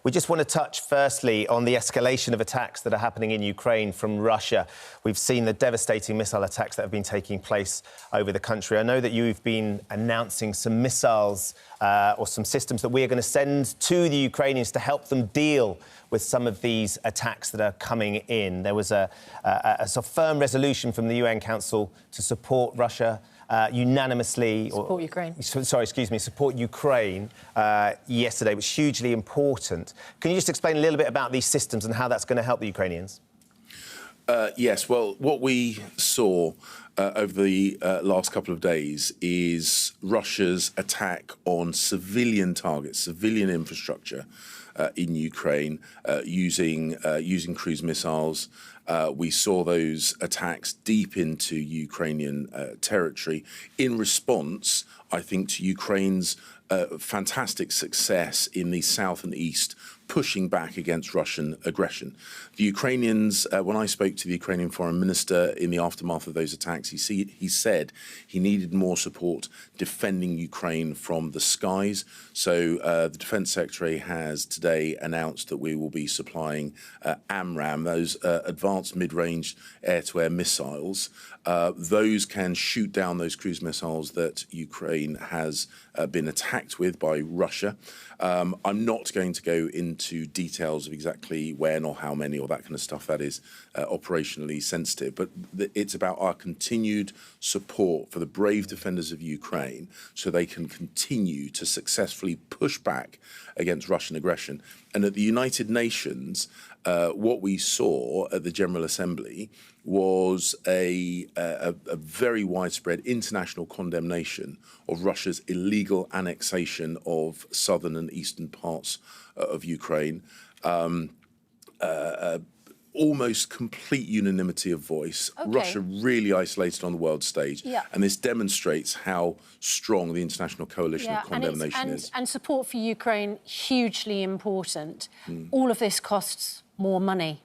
We just want to touch firstly on the escalation of attacks that are happening in Ukraine from Russia. We've seen the devastating missile attacks that have been taking place over the country. I know that you've been announcing some missiles or some systems that we are going to send to the Ukrainians to help them deal with some of these attacks that are coming in. There was a firm resolution from the UN Council to support Russia unanimously... Support Ukraine. Support Ukraine yesterday, which is hugely important. Can you just explain a little bit about these systems and how that's going to help the Ukrainians? Yes, well, what we saw over the last couple of days is Russia's attack on civilian targets, civilian infrastructure in Ukraine, using cruise missiles. We saw those attacks deep into Ukrainian territory in response, I think, to Ukraine's fantastic success in the south and east, pushing back against Russian aggression. The Ukrainians, when I spoke to the Ukrainian foreign minister in the aftermath of those attacks, he said he needed more support defending Ukraine from the skies. So the Defence Secretary has today announced that we will be supplying AMRAAM, those advanced mid-range air-to-air missiles. Those can shoot down those cruise missiles that Ukraine has been attacked with by Russia. I'm not going to go into details of exactly when or how many or that kind of stuff. That is operationally sensitive. But it's about our continued support for the brave defenders of Ukraine so they can continue to successfully push back against Russian aggression. And at the United Nations, what we saw at the General Assembly was a very widespread international condemnation of Russia's illegal annexation of southern and eastern parts of Ukraine. Almost complete unanimity of voice. Okay. Russia really isolated on the world stage. Yeah. And this demonstrates how strong the international coalition of condemnation is. And support for Ukraine, hugely important. All of this costs more money.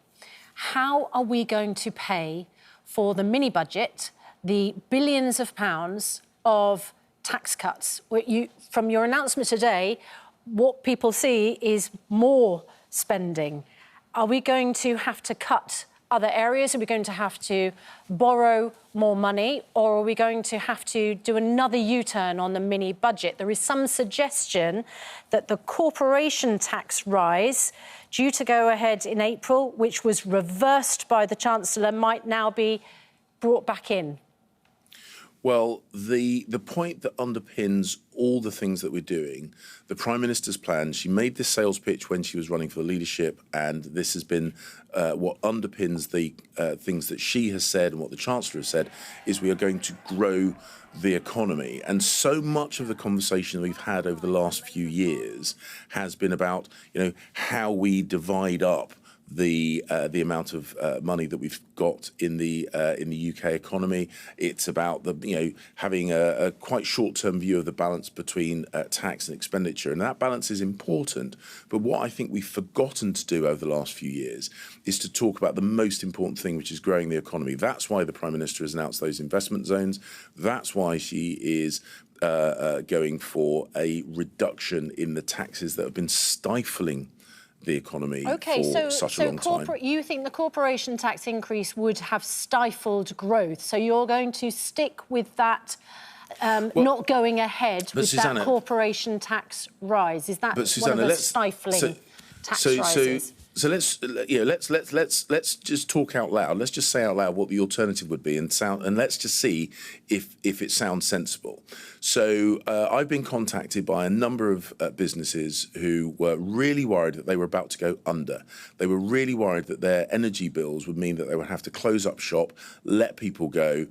How are we going to pay for the mini-budget, the billions of pounds of tax cuts? From your announcement today, what people see is more spending. Are we going to have to cut other areas? Are we going to have to borrow more money? Or are we going to have to do another U-turn on the mini-budget? There is some suggestion that the corporation tax rise, due to go ahead in April, which was reversed by the Chancellor, might now be brought back in. Well, the point that underpins all the things that we're doing, the Prime Minister's plan, she made this sales pitch when she was running for the leadership, and this has been what underpins the things that she has said and what the Chancellor has said, is we are going to grow the economy. And so much of the conversation we've had over the last few years has been about, how we divide up the amount of money that we've got in the UK economy. It's about having a quite short-term view of the balance between tax and expenditure, and that balance is important. But what I think we've forgotten to do over the last few years is to talk about the most important thing, which is growing the economy. That's why the Prime Minister has announced those investment zones. That's why she is going for a reduction in the taxes that have been stifling the economy for such a long time. You think the corporation tax increase would have stifled growth, so you're going to stick with that, not going ahead with that corporation tax rise? Is that one of the stifling tax rises? So let's just talk out loud. Let's just say out loud what the alternative would be, and let's just see if it sounds sensible. So I've been contacted by a number of businesses who were really worried that they were about to go under. They were really worried that their energy bills would mean that they would have to close up shop, let people go,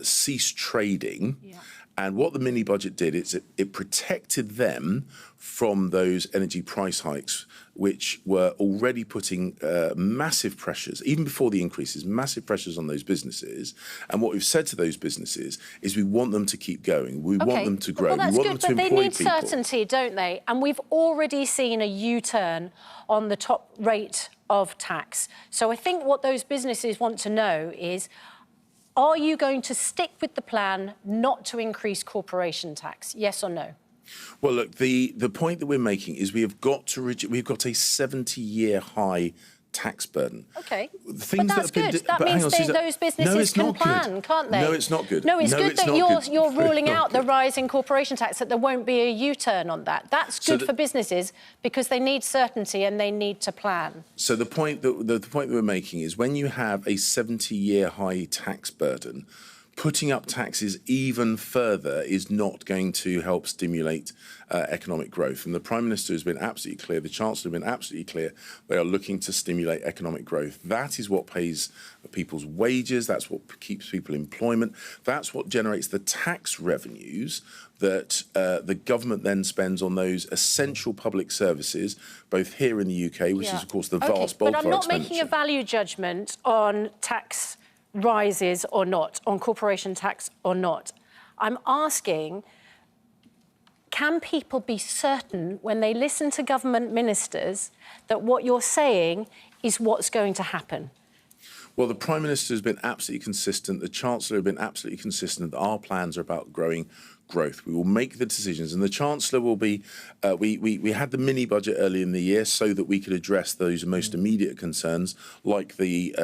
cease trading. Yeah. And what the mini-budget did is it protected them from those energy price hikes, which were already putting massive pressures, even before the increases, massive pressures on those businesses. And what we've said to those businesses is we want them to keep going. We want them to grow. Well, we want them to employ people. But they need certainty, don't they? And we've already seen a U-turn on the top rate of tax. So I think what those businesses want to know is, are you going to stick with the plan not to increase corporation tax? Yes or no? Well, look, the point that we're making is we've got a 70-year high tax burden. OK. Things but that's that have good. been, that but hang means on, Susan, those businesses can plan, can't they? No, it's not good. No, it's good that you're ruling out the good. rising corporation tax, that there won't be a U-turn on that. That's good for businesses because they need certainty and they need to plan. So the point that we're making is when you have a 70-year high tax burden, putting up taxes even further is not going to help stimulate economic growth. And the Prime Minister has been absolutely clear, the Chancellor has been absolutely clear, they are looking to stimulate economic growth. That is what pays people's wages, that's what keeps people in employment, that's what generates the tax revenues that the government then spends on those essential public services, both here in the UK, which is, of course, the vast bulk of our expenditure. But I'm not making a value judgment on tax rises or not, on corporation tax or not. I'm asking, can people be certain when they listen to government ministers that what you're saying is what's going to happen? Well, the Prime Minister has been absolutely consistent. The Chancellor has been absolutely consistent that our plans are about growing growth. We will make the decisions, and the Chancellor will be. We had the mini budget early in the year so that we could address those most immediate concerns, like the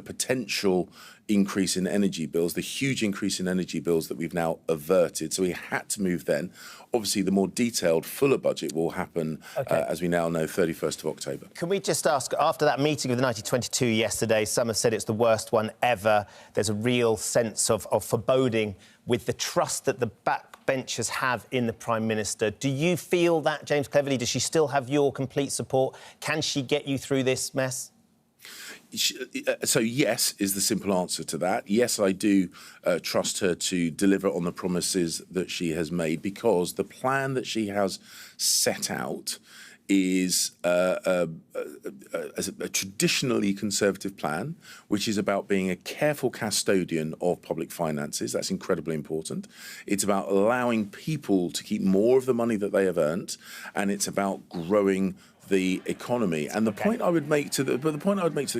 potential increase in energy bills, the huge increase in energy bills that we've now averted. So we had to move then. Obviously, the more detailed, fuller budget will happen, as we now know, 31st of October. Can we just ask, after that meeting of the 1922 yesterday, some have said it's the worst one ever. There's a real sense of foreboding with the trust that the backbenchers have in the Prime Minister. Do you feel that, James Cleverly? Does she still have your complete support? Can she get you through this mess? So yes is the simple answer to that. Yes, I do trust her to deliver on the promises that she has made, because the plan that she has set out is a traditionally conservative plan, which is about being a careful custodian of public finances. That's incredibly important. It's about allowing people to keep more of the money that they have earned, and it's about growing the economy. And the point I would make to the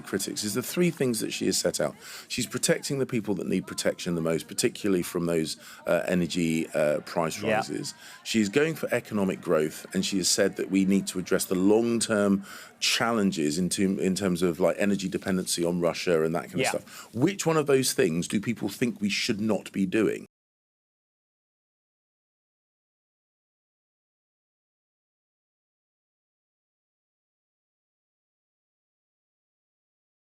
critics is the three things that she has set out. She's protecting the people that need protection the most, particularly from those energy price rises. She's going for economic growth, and she has said that we need to address the long-term challenges in terms of like energy dependency on Russia and that kind of stuff. Which one of those things do people think we should not be doing?